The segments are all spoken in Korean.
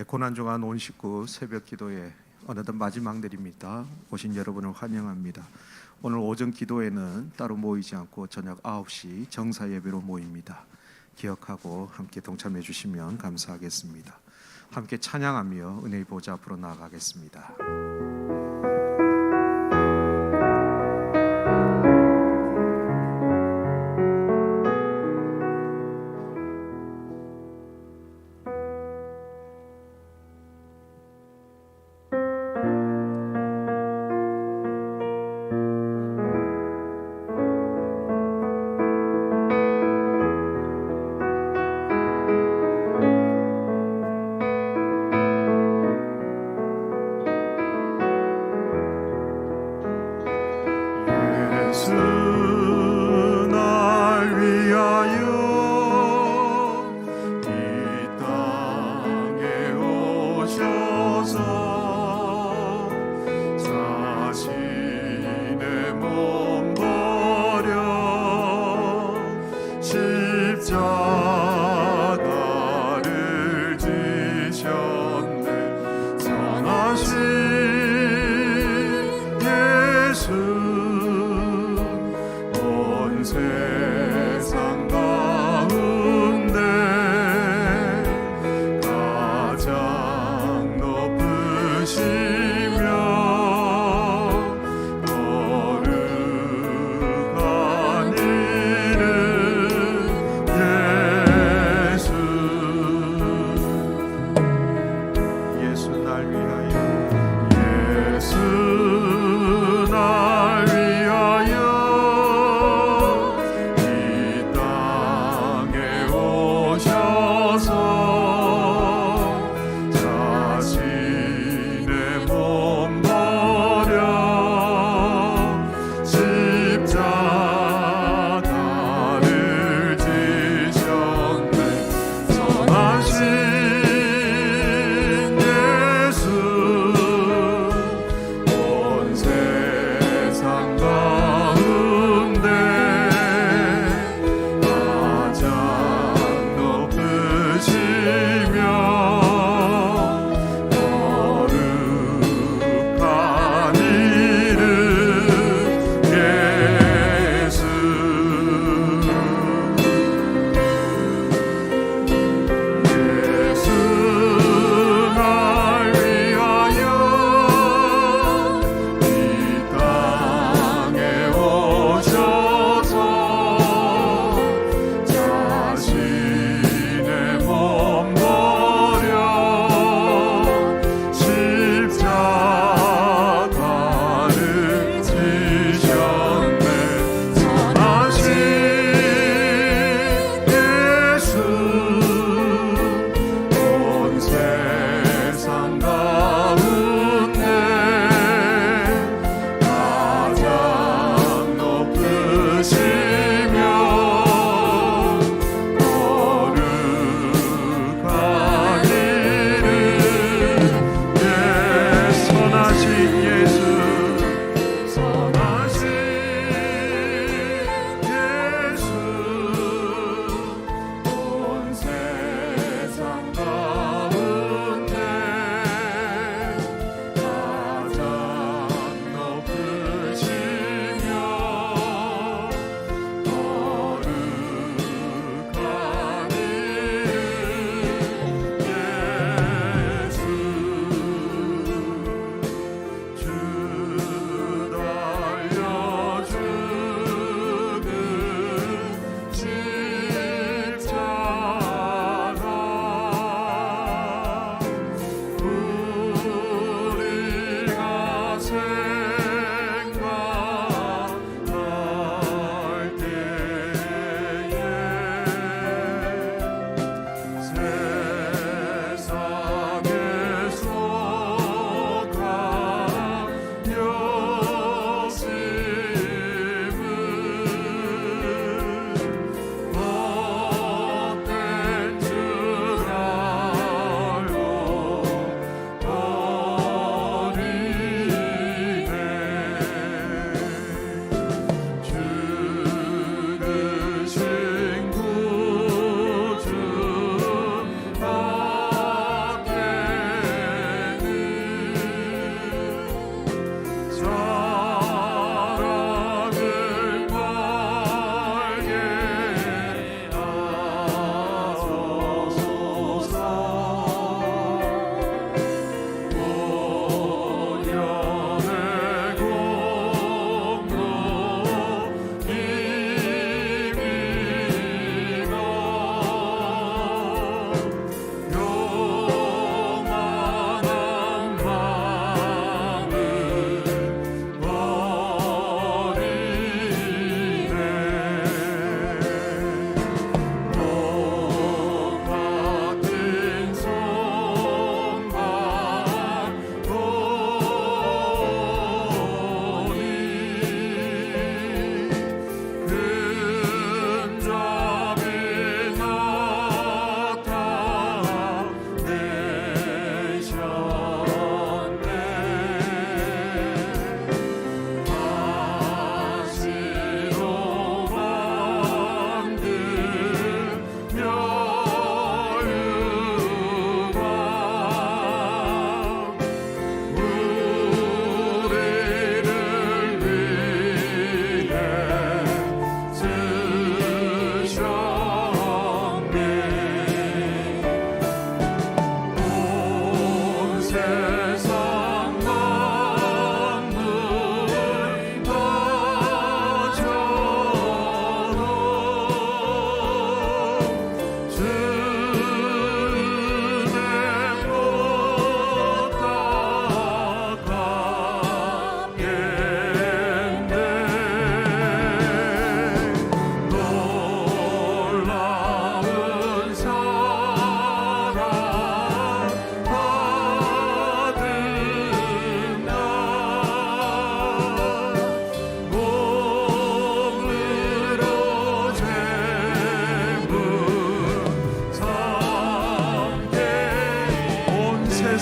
고난중한 온 식구 새벽 기도에 어느덧 마지막 날입니다. 오신 여러분을 환영합니다. 오늘 오전 기도에는 따로 모이지 않고 저녁 9시 정사 예배로 모입니다. 기억하고 함께 동참해 주시면 감사하겠습니다. 함께 찬양하며 은혜의 보좌 앞으로 나아가겠습니다.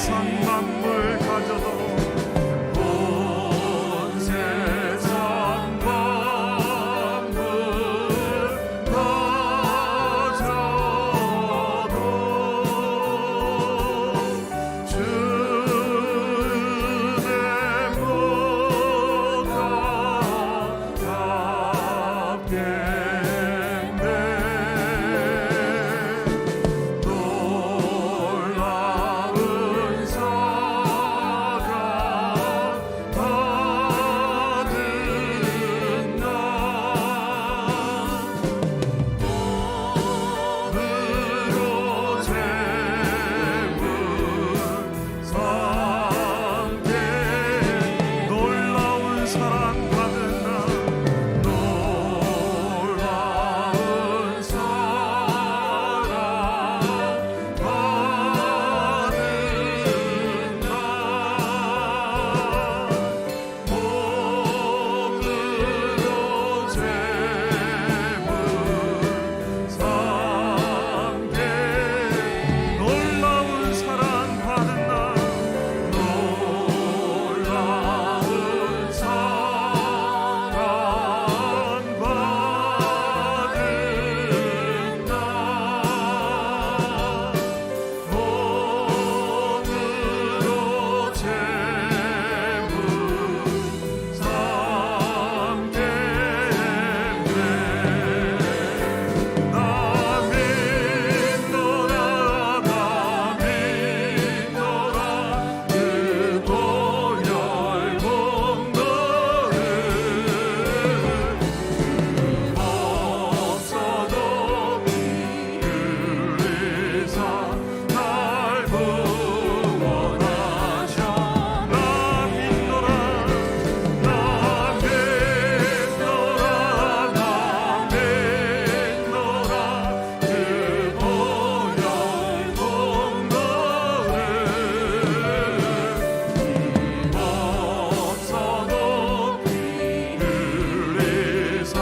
세상 만물 가져도 온 세상 만물 가져도 주의 보다 값겠네. 놀라운 사랑 받은 나 몸으로 재물 삼게 놀라운 사랑 받은 나 놀라운 사랑 받은 나 몸으로 재물 삼게 놀라운 사랑 받은 나 놀라운 사랑 받은 나 몸으로 재물 삼게 돼. 나 믿노라 나 믿노라 그 보혈 공로를 없어도 흘리사 날 구원하셔. 나 믿노라 나 믿노라 나 믿노라 그 보혈 공로를 없어도 흘리사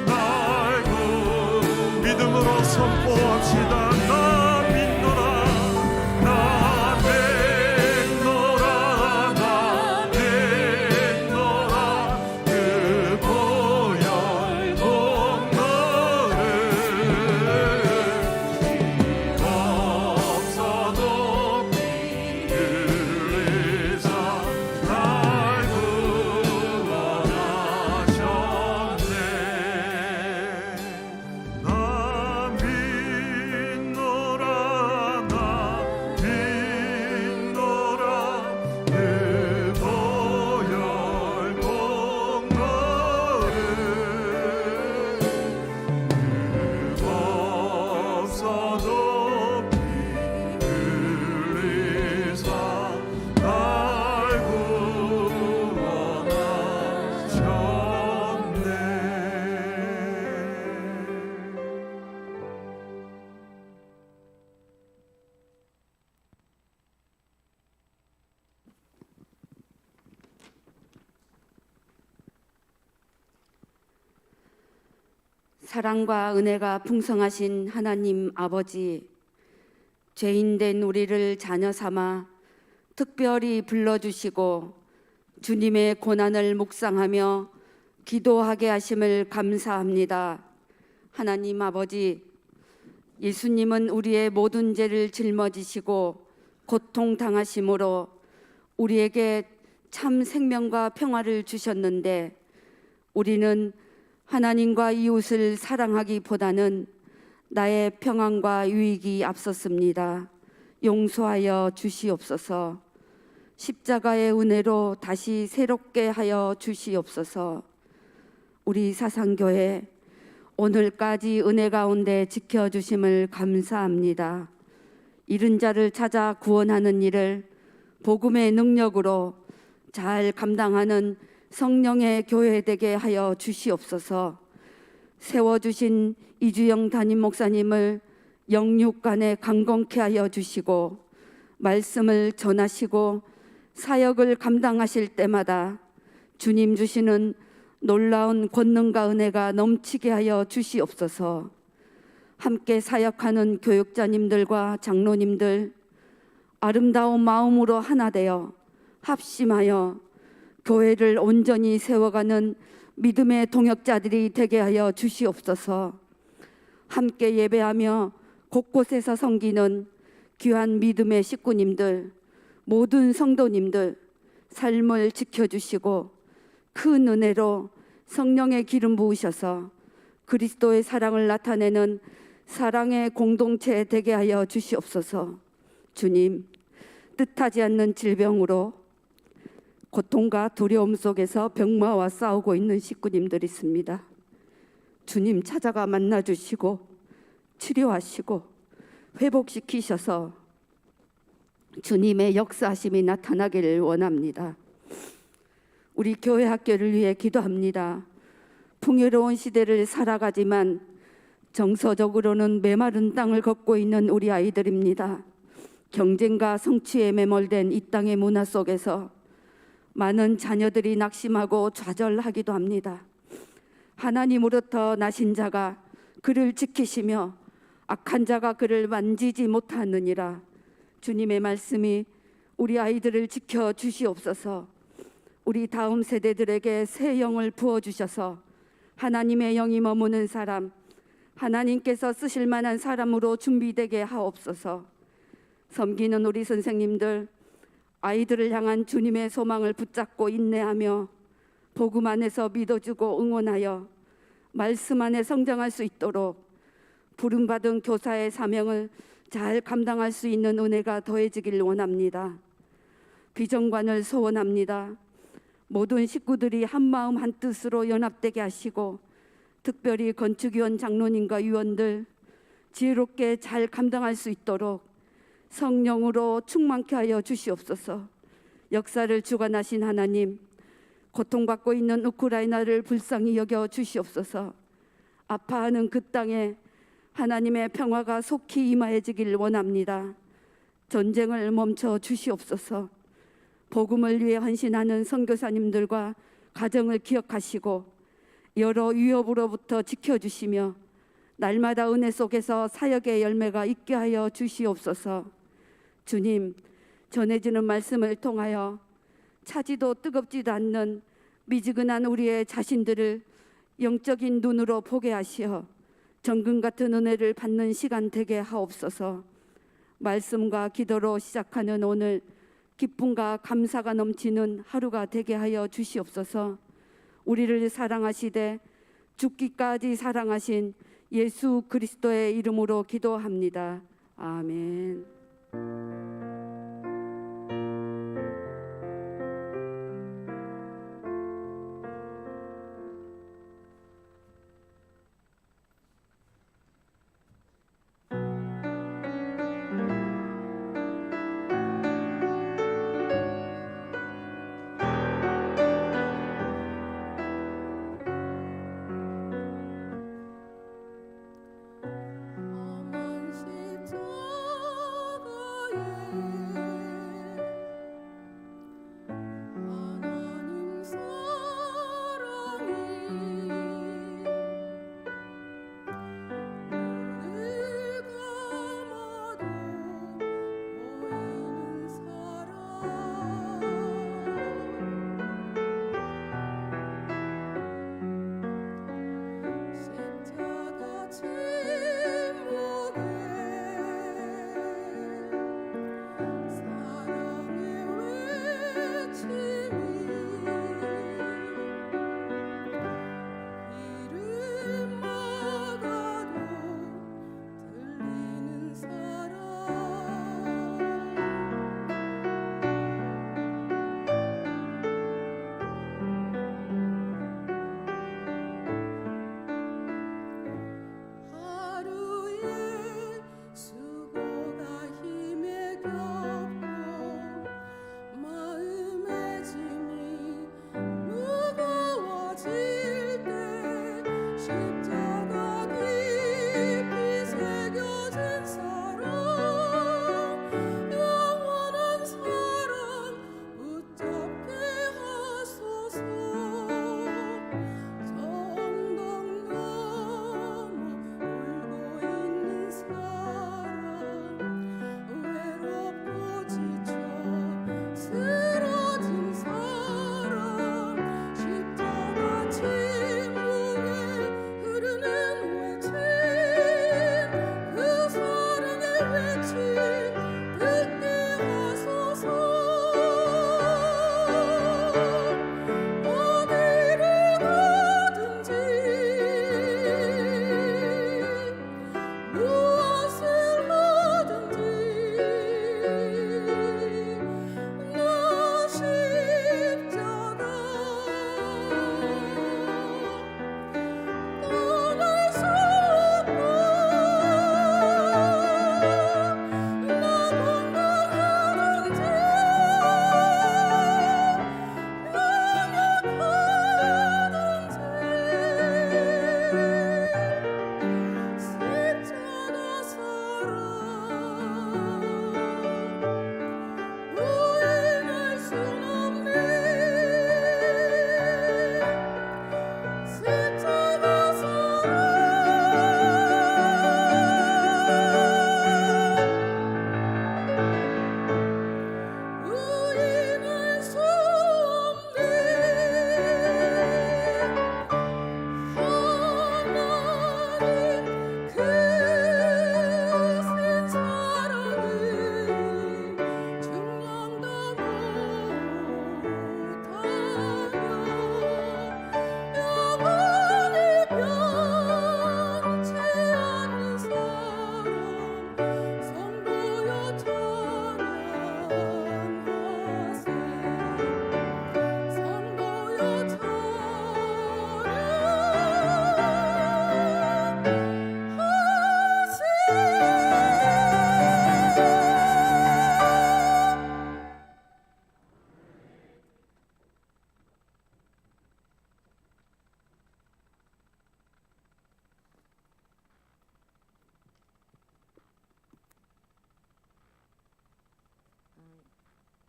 날 믿음으로 선포합시다. 나 믿노라 나 믿노라 나 믿노라 그 보혈 공로를 없어도 흘리사 날 구원하셨네. 나 믿노라 나 믿노라 그 보혈 공로를 없어도 흘리사 날 구원하셨네. 사랑과 은혜가 풍성하신 하나님 아버지, 죄인된 우리를 자녀 삼아 특별히 불러주시고 주님의 고난을 묵상하며 기도하게 하심을 감사합니다. 하나님 아버지, 예수님은 우리의 모든 죄를 짊어지시고 고통당하심으로 우리에게 참 생명과 평화를 주셨는데 우리는 하나님과 이웃을 사랑하기보다는 나의 평안과 유익이 앞섰습니다. 용서하여 주시옵소서. 십자가의 은혜로 다시 새롭게 하여 주시옵소서. 우리 사상교회 오늘까지 은혜 가운데 지켜주심을 감사합니다. 잃은 자를 찾아 구원하는 일을 복음의 능력으로 잘 감당하는 성령의 교회 되게 하여 주시옵소서. 세워주신 이주영 담임 목사님을 영육간에 강건케 하여 주시고 말씀을 전하시고 사역을 감당하실 때마다 주님 주시는 놀라운 권능과 은혜가 넘치게 하여 주시옵소서. 함께 사역하는 교육자님들과 장로님들, 아름다운 마음으로 하나 되어 합심하여 교회를 온전히 세워가는 믿음의 동역자들이 되게 하여 주시옵소서. 함께 예배하며 곳곳에서 섬기는 귀한 믿음의 식구님들, 모든 성도님들 삶을 지켜주시고 큰 은혜로 성령의 기름 부으셔서 그리스도의 사랑을 나타내는 사랑의 공동체 되게 하여 주시옵소서. 주님, 뜻하지 않는 질병으로 고통과 두려움 속에서 병마와 싸우고 있는 식구님들이 있습니다. 주님 찾아가 만나주시고 치료하시고 회복시키셔서 주님의 역사하심이 나타나기를 원합니다. 우리 교회 학교를 위해 기도합니다. 풍요로운 시대를 살아가지만 정서적으로는 메마른 땅을 걷고 있는 우리 아이들입니다. 경쟁과 성취에 매몰된 이 땅의 문화 속에서 많은 자녀들이 낙심하고 좌절하기도 합니다. 하나님으로부터 나신 자가 그를 지키시며 악한 자가 그를 만지지 못하느니라. 주님의 말씀이 우리 아이들을 지켜 주시옵소서. 우리 다음 세대들에게 새 영을 부어주셔서 하나님의 영이 머무는 사람, 하나님께서 쓰실 만한 사람으로 준비되게 하옵소서. 섬기는 우리 선생님들, 아이들을 향한 주님의 소망을 붙잡고 인내하며 복음 안에서 믿어주고 응원하여 말씀 안에 성장할 수 있도록 부름받은 교사의 사명을 잘 감당할 수 있는 은혜가 더해지길 원합니다. 비전관을 소원합니다. 모든 식구들이 한마음 한뜻으로 연합되게 하시고 특별히 건축위원 장로님과 위원들 지혜롭게 잘 감당할 수 있도록 성령으로 충만케 하여 주시옵소서. 역사를 주관하신 하나님, 고통받고 있는 우크라이나를 불쌍히 여겨 주시옵소서. 아파하는 그 땅에 하나님의 평화가 속히 임하여지길 원합니다. 전쟁을 멈춰 주시옵소서. 복음을 위해 헌신하는 선교사님들과 가정을 기억하시고 여러 위협으로부터 지켜주시며 날마다 은혜 속에서 사역의 열매가 있게 하여 주시옵소서. 주님, 전해지는 말씀을 통하여 차지도 뜨겁지도 않는 미지근한 우리의 자신들을 영적인 눈으로 보게 하시어 정금 같은 은혜를 받는 시간 되게 하옵소서. 말씀과 기도로 시작하는 오늘 기쁨과 감사가 넘치는 하루가 되게 하여 주시옵소서. 우리를 사랑하시되 죽기까지 사랑하신 예수 그리스도의 이름으로 기도합니다. 아멘.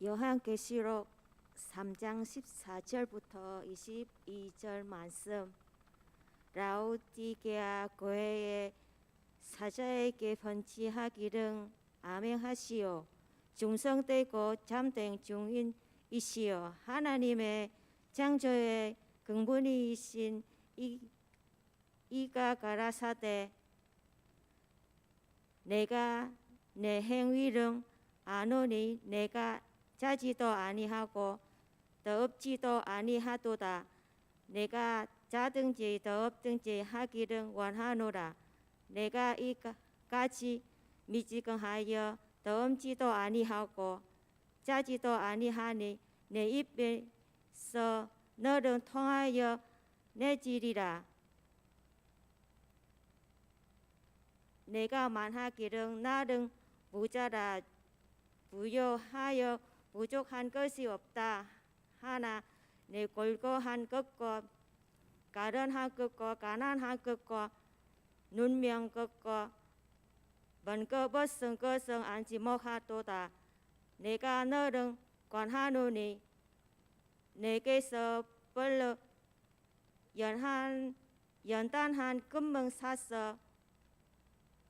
요한계시록 3장 14절부터 22절 말씀. 라오디게아 교회의 사자에게 편지하기를 아멘하시오. 중성되고 잠든 중인이시오. 하나님의 창조의 근본이신 이가 가라사대 내가 내 행위를 아노니 내가 자지도 아니하고 더없지도 아니하도다. 내가 자든지 더없든지 하기를 원하노라. 내가 이까지 미지근하여 더엄지도 아니하고 자지도 아니하니 내 입에서 너를 통하여 내지리라. 내가 만하기를 나는 부자라 부요하여 부족한 것이 없다 하나 내 골고한 것과 가련한 것과 가난한 것과 눈명 것과 번거벗은 것은 안지 못하도다. 내가 너를 권하노니 내게서 벌러 연단한 금멍 사서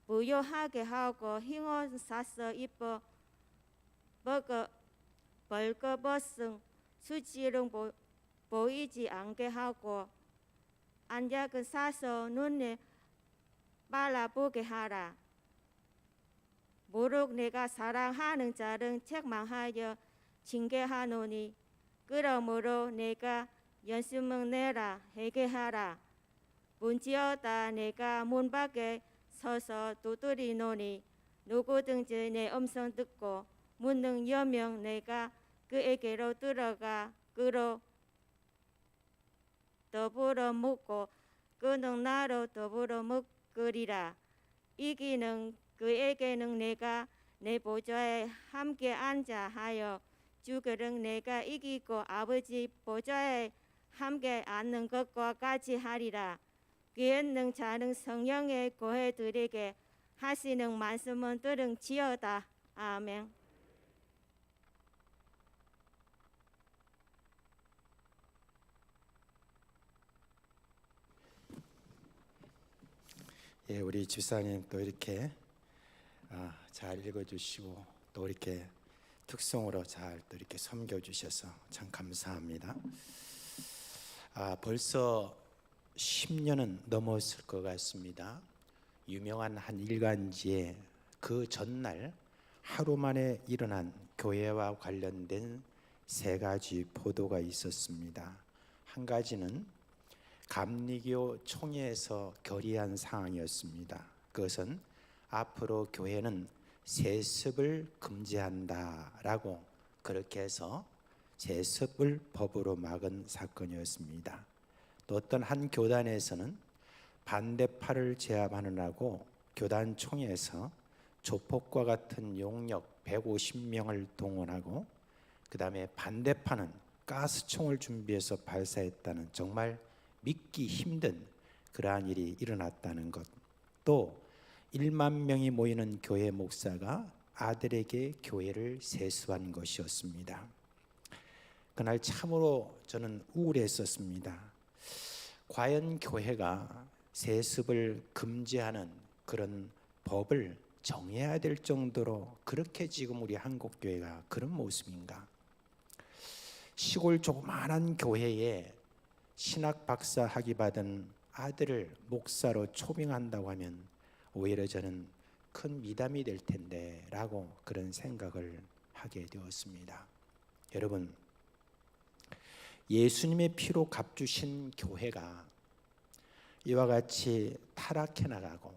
부요하게 하고 흰옷 사서 입어 벌거벗은 수지를 보이지 않게 하고 안약을 사서 눈에 빨아보게 하라. 무릇 내가 사랑하는 자를 책망하여 징계하노니 그러므로 내가 연수문 내라 회개하라. 문지어다 내가 문 밖에 서서 두드리노니 누구든지 내 음성 듣고 문을 여면 내가 그에게로 들어가 그로 더불어 먹고 그는 나로 더불어 먹으리라. 이기는 그에게는 내가 내 보좌에 함께 앉아 하여 주기를 내가 이기고 아버지 보좌에 함께 앉는 것과 같이 하리라. 귀 있는 자는 성령의 교회들에게 하시는 말씀은 들은지어다. 아멘. 예, 우리 집사님 또 이렇게 잘 읽어주시고 또 이렇게 특성으로 잘 또 이렇게 섬겨주셔서 참 감사합니다. 벌써 10년은 넘었을 것 같습니다. 유명한 한 일간지에 그 전날 하루 만에 일어난 교회와 관련된 3가지 보도가 있었습니다. 한 가지는 감리교 총회에서 결의한 사항이었습니다. 그것은 앞으로 교회는 세습을 금지한다라고 그렇게 해서 세습을 법으로 막은 사건이었습니다. 또 어떤 한 교단에서는 반대파를 제압하느라고 교단 총회에서 조폭과 같은 용력 150명을 동원하고 그 다음에 반대파는 가스총을 준비해서 발사했다는 정말 믿기 힘든 그러한 일이 일어났다는 것. 또 1만 명이 모이는 교회 목사가 아들에게 교회를 세수한 것이었습니다. 그날 참으로 저는 우울했었습니다. 과연 교회가 세습을 금지하는 그런 법을 정해야 될 정도로 그렇게 지금 우리 한국 교회가 그런 모습인가? 시골 조그마한 교회에 신학 박사 학위 받은 아들을 목사로 초빙한다고 하면 오히려 저는 큰 미담이 될 텐데 라고 그런 생각을 하게 되었습니다. 여러분, 예수님의 피로 값주신 교회가 이와 같이 타락해 나가고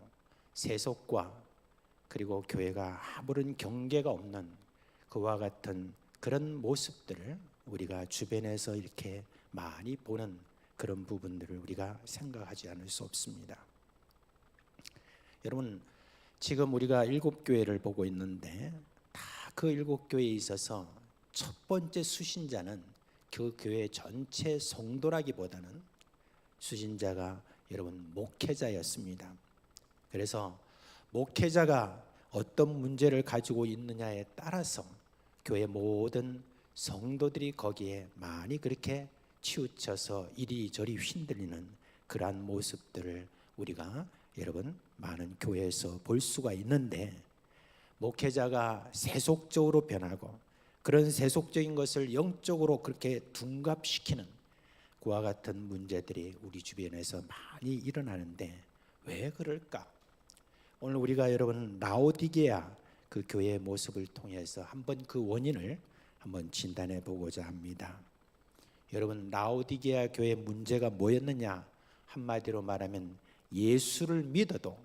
세속과 그리고 교회가 아무런 경계가 없는 그와 같은 그런 모습들을 우리가 주변에서 이렇게 많이 보는 그런 부분들을 우리가 생각하지 않을 수 없습니다. 여러분, 지금 우리가 7교회를 보고 있는데 다 그 7교회에 있어서 첫 번째 수신자는 그 교회 전체 성도라기보다는 수신자가 여러분 목회자였습니다. 그래서 목회자가 어떤 문제를 가지고 있느냐에 따라서 교회 모든 성도들이 거기에 많이 그렇게 치우쳐서 이리저리 휘둘리는 그러한 모습들을 우리가 여러분 많은 교회에서 볼 수가 있는데, 목회자가 세속적으로 변하고 그런 세속적인 것을 영적으로 그렇게 둔갑시키는 그와 같은 문제들이 우리 주변에서 많이 일어나는데 왜 그럴까? 오늘 우리가 여러분 라오디게아 그 교회의 모습을 통해서 한번 그 원인을 한번 진단해 보고자 합니다. 여러분, 라오디게아 교회의 문제가 뭐였느냐? 한마디로 말하면 예수를 믿어도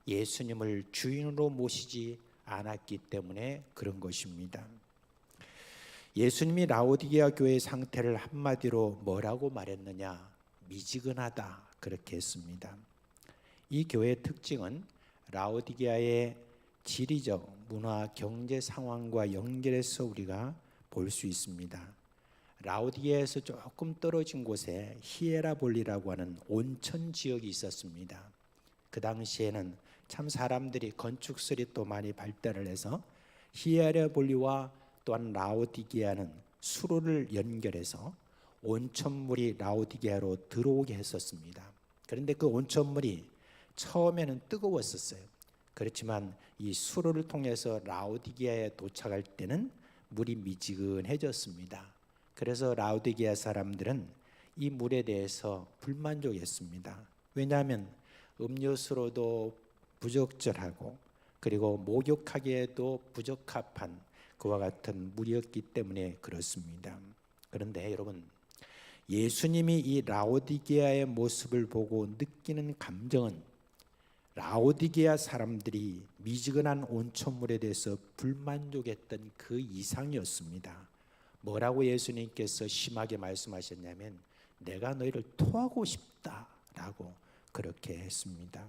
예수님을 주인으로 모시지 않았기 때문에 그런 것입니다. 예수님이 라오디게아 교회의 상태를 한마디로 뭐라고 말했느냐? 미지근하다, 그렇게 했습니다. 이 교회의 특징은 라오디게아의 지리적, 문화, 경제 상황과 연결해서 우리가 볼 수 있습니다. 라오디게아에서 조금 떨어진 곳에 히에라볼리라고 하는 온천 지역이 있었습니다. 그 당시에는 참 사람들이 건축술이 또 많이 발달을 해서 히에라볼리와 또한 라오디게아는 수로를 연결해서 온천물이 라오디게아로 들어오게 했었습니다. 그런데 그 온천물이 처음에는 뜨거웠었어요. 그렇지만 이 수로를 통해서 라오디게아에 도착할 때는 물이 미지근해졌습니다. 그래서 라오디게아 사람들은 이 물에 대해서 불만족했습니다. 왜냐하면 음료수로도 부적절하고 그리고 목욕하기에도 부적합한 그와 같은 물이었기 때문에 그렇습니다. 그런데 여러분, 예수님이 이 라오디게아의 모습을 보고 느끼는 감정은 라오디게아 사람들이 미지근한 온천물에 대해서 불만족했던 그 이상이었습니다. 뭐라고 예수님께서 심하게 말씀하셨냐면 내가 너희를 토하고 싶다라고 그렇게 했습니다.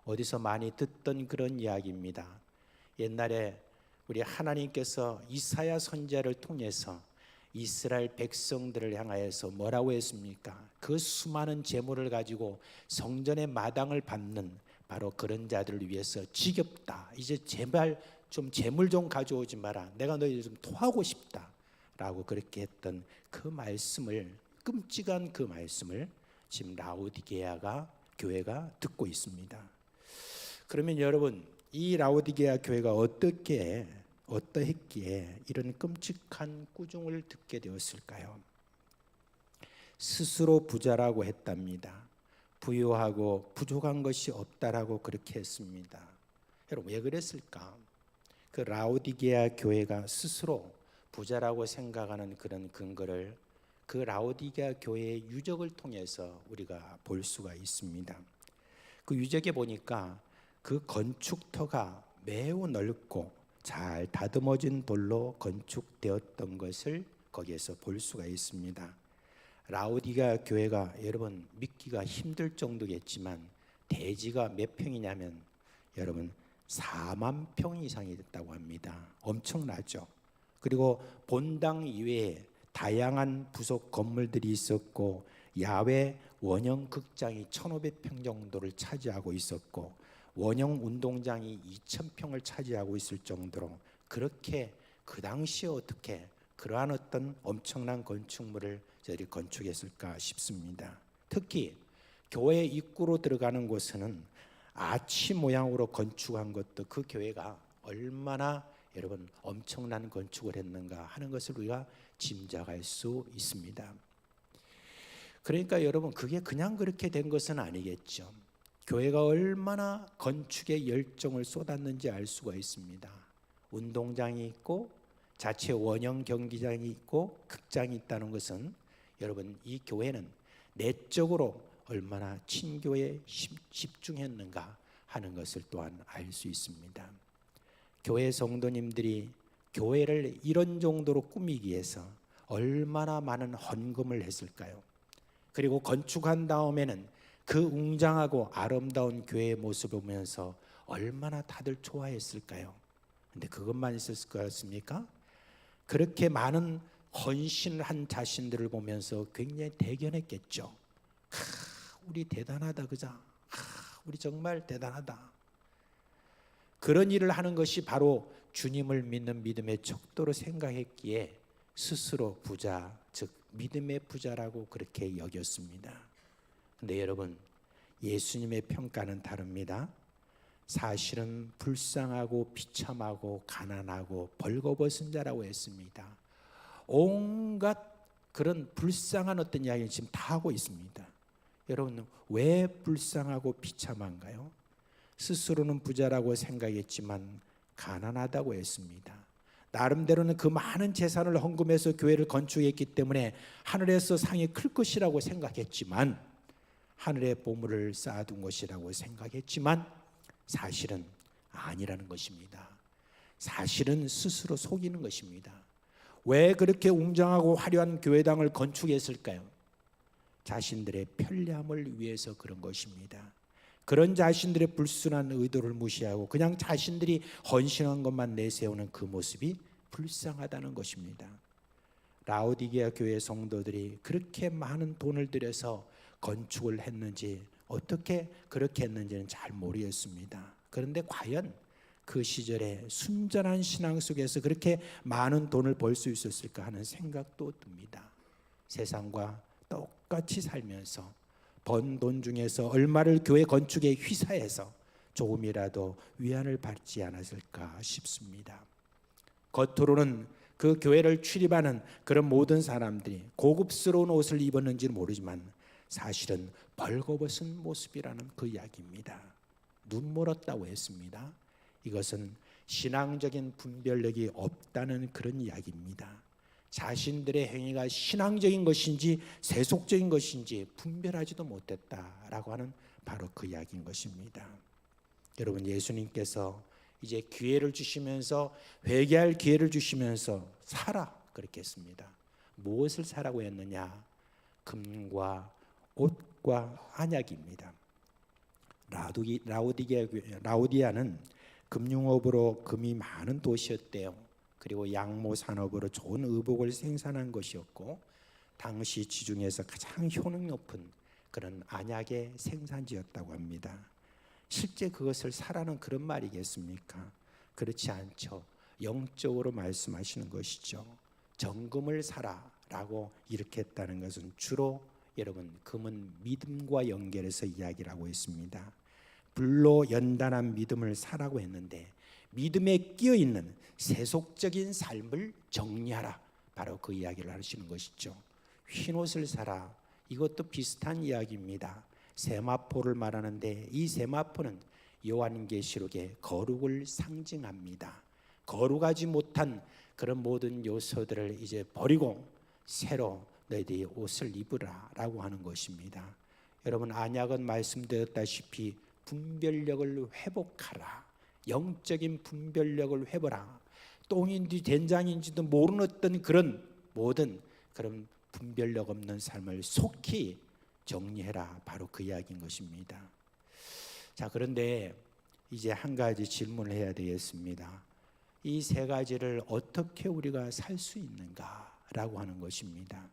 어디서 많이 듣던 그런 이야기입니다. 옛날에 우리 하나님께서 이사야 선지자를 통해서 이스라엘 백성들을 향하여서 뭐라고 했습니까? 그 수많은 재물을 가지고 성전의 마당을 밟는 바로 그런 자들을 위해서 지겹다. 이제 제발 좀 재물 좀 가져오지 마라. 내가 너희를 좀 토하고 싶다. 라고 그렇게 했던 그 말씀을, 끔찍한 그 말씀을 지금 라오디게아가 교회가 듣고 있습니다. 그러면 여러분, 이 라오디게아 교회가 어떠했기에 이런 끔찍한 꾸중을 듣게 되었을까요? 스스로 부자라고 했답니다. 부유하고 부족한 것이 없다라고 그렇게 했습니다. 여러분, 왜 그랬을까? 그 라오디게아 교회가 스스로 부자라고 생각하는 그런 근거를 그 라오디게아 교회의 유적을 통해서 우리가 볼 수가 있습니다. 그 유적에 보니까 그 건축터가 매우 넓고 잘 다듬어진 돌로 건축되었던 것을 거기에서 볼 수가 있습니다. 라오디게아 교회가 여러분 믿기가 힘들 정도겠지만 대지가 몇 평이냐면 여러분 4만 평 이상이 됐다고 합니다. 엄청나죠. 그리고 본당 이외에 다양한 부속 건물들이 있었고 야외 원형 극장이 1,500평 정도를 차지하고 있었고 원형 운동장이 2,000평을 차지하고 있을 정도로 그렇게 그 당시에 어떻게 그러한 어떤 엄청난 건축물을 저희들이 건축했을까 싶습니다. 특히 교회 입구로 들어가는 곳은 아치 모양으로 건축한 것도 그 교회가 얼마나 여러분 엄청난 건축을 했는가 하는 것을 우리가 짐작할 수 있습니다. 그러니까 여러분 그게 그냥 그렇게 된 것은 아니겠죠. 교회가 얼마나 건축에 열정을 쏟았는지 알 수가 있습니다. 운동장이 있고 자체 원형 경기장이 있고 극장이 있다는 것은 여러분 이 교회는 내적으로 얼마나 친교에 집중했는가 하는 것을 또한 알 수 있습니다. 교회 성도님들이 교회를 이런 정도로 꾸미기 위해서 얼마나 많은 헌금을 했을까요? 그리고 건축한 다음에는 그 웅장하고 아름다운 교회의 모습을 보면서 얼마나 다들 좋아했을까요? 근데 그것만 있었을 것 같습니까? 그렇게 많은 헌신을 한 자신들을 보면서 굉장히 대견했겠죠. 우리 대단하다, 그자? 우리 정말 대단하다. 그런 일을 하는 것이 바로 주님을 믿는 믿음의 척도로 생각했기에 스스로 부자, 즉 믿음의 부자라고 그렇게 여겼습니다. 근데 여러분, 예수님의 평가는 다릅니다. 사실은 불쌍하고 비참하고 가난하고 벌거벗은 자라고 했습니다. 온갖 그런 불쌍한 어떤 이야기를 지금 다 하고 있습니다. 여러분, 왜 불쌍하고 비참한가요? 스스로는 부자라고 생각했지만 가난하다고 했습니다. 나름대로는 그 많은 재산을 헌금해서 교회를 건축했기 때문에 하늘에서 상이 클 것이라고 생각했지만, 하늘에 보물을 쌓아둔 것이라고 생각했지만 사실은 아니라는 것입니다. 사실은 스스로 속이는 것입니다. 왜 그렇게 웅장하고 화려한 교회당을 건축했을까요? 자신들의 편리함을 위해서 그런 것입니다. 그런 자신들의 불순한 의도를 무시하고 그냥 자신들이 헌신한 것만 내세우는 그 모습이 불쌍하다는 것입니다. 라오디게아 교회 성도들이 그렇게 많은 돈을 들여서 건축을 했는지, 어떻게 그렇게 했는지는 잘 모르겠습니다. 그런데 과연 그 시절에 순전한 신앙 속에서 그렇게 많은 돈을 벌 수 있었을까 하는 생각도 듭니다. 세상과 똑같이 살면서 번 돈 중에서 얼마를 교회 건축에 휘사해서 조금이라도 위안을 받지 않았을까 싶습니다. 겉으로는 그 교회를 출입하는 그런 모든 사람들이 고급스러운 옷을 입었는지는 모르지만 사실은 벌거벗은 모습이라는 그 이야기입니다. 눈멀었다고 했습니다. 이것은 신앙적인 분별력이 없다는 그런 이야기입니다. 자신들의 행위가 신앙적인 것인지 세속적인 것인지 분별하지도 못했다라고 하는 바로 그 이야기인 것입니다. 여러분, 예수님께서 이제 기회를 주시면서, 회개할 기회를 주시면서 사라 그렇게 했습니다. 무엇을 사라고 했느냐? 금과 옷과 안약입니다. 라오디게아는 금융업으로 금이 많은 도시였대요. 그리고 양모 산업으로 좋은 의복을 생산한 것이었고, 당시 지중해에서 가장 효능 높은 그런 안약의 생산지였다고 합니다. 실제 그것을 사라는 그런 말이겠습니까? 그렇지 않죠. 영적으로 말씀하시는 것이죠. 정금을 사라라고 이렇게 했다는 것은 주로 여러분, 금은 믿음과 연결해서 이야기를 하고 있습니다. 불로 연단한 믿음을 사라고 했는데, 믿음에 끼어있는 세속적인 삶을 정리하라, 바로 그 이야기를 하시는 것이죠. 흰옷을 사라, 이것도 비슷한 이야기입니다. 세마포를 말하는데, 이 세마포는 요한계시록의 거룩을 상징합니다. 거룩하지 못한 그런 모든 요소들을 이제 버리고 새로 너희들이 옷을 입으라 라고 하는 것입니다. 여러분, 안약은 말씀드렸다시피 분별력을 회복하라, 영적인 분별력을 회복하라. 똥인지 된장인지도 모르는 어떤 그런 모든 그런 분별력 없는 삶을 속히 정리해라, 바로 그 이야기인 것입니다. 자, 그런데 이제 한 가지 질문을 해야 되겠습니다. 이 세 가지를 어떻게 우리가 살 수 있는가라고 하는 것입니다.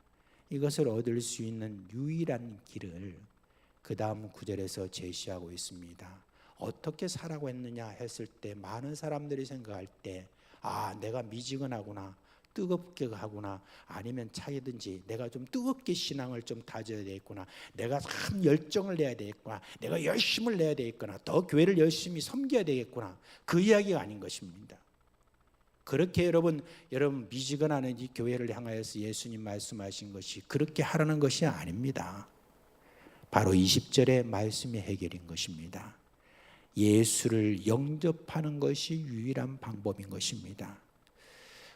이것을 얻을 수 있는 유일한 길을 그 다음 구절에서 제시하고 있습니다. 어떻게 사라고 했느냐 했을 때, 많은 사람들이 생각할 때, 아, 내가 미지근하구나, 뜨겁게 하구나, 아니면 차이든지 내가 좀 뜨겁게 신앙을 좀 다져야 되겠구나, 내가 참 열정을 내야 되겠구나, 내가 열심을 내야 되겠구나, 더 교회를 열심히 섬겨야 되겠구나, 그 이야기가 아닌 것입니다. 그렇게 여러분 미지근하는 이 교회를 향하여서 예수님 말씀하신 것이 그렇게 하라는 것이 아닙니다. 바로 20절의 말씀이 해결인 것입니다. 예수를 영접하는 것이 유일한 방법인 것입니다.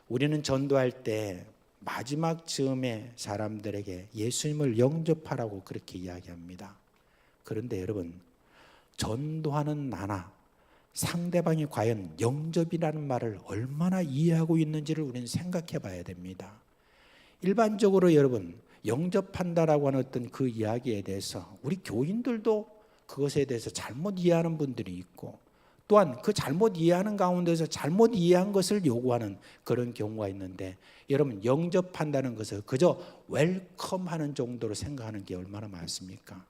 우리는 전도할 때 마지막 즈음에 사람들에게 예수님을 영접하라고 그렇게 이야기합니다. 그런데 여러분, 전도하는 나나 상대방이 과연 영접이라는 말을 얼마나 이해하고 있는지를 우리는 생각해 봐야 됩니다. 일반적으로 여러분, 영접한다라고 하는 어떤 그 이야기에 대해서 우리 교인들도 그것에 대해서 잘못 이해하는 분들이 있고, 또한 그 잘못 이해하는 가운데서 잘못 이해한 것을 요구하는 그런 경우가 있는데, 여러분, 영접한다는 것을 그저 웰컴하는 정도로 생각하는 게 얼마나 많습니까?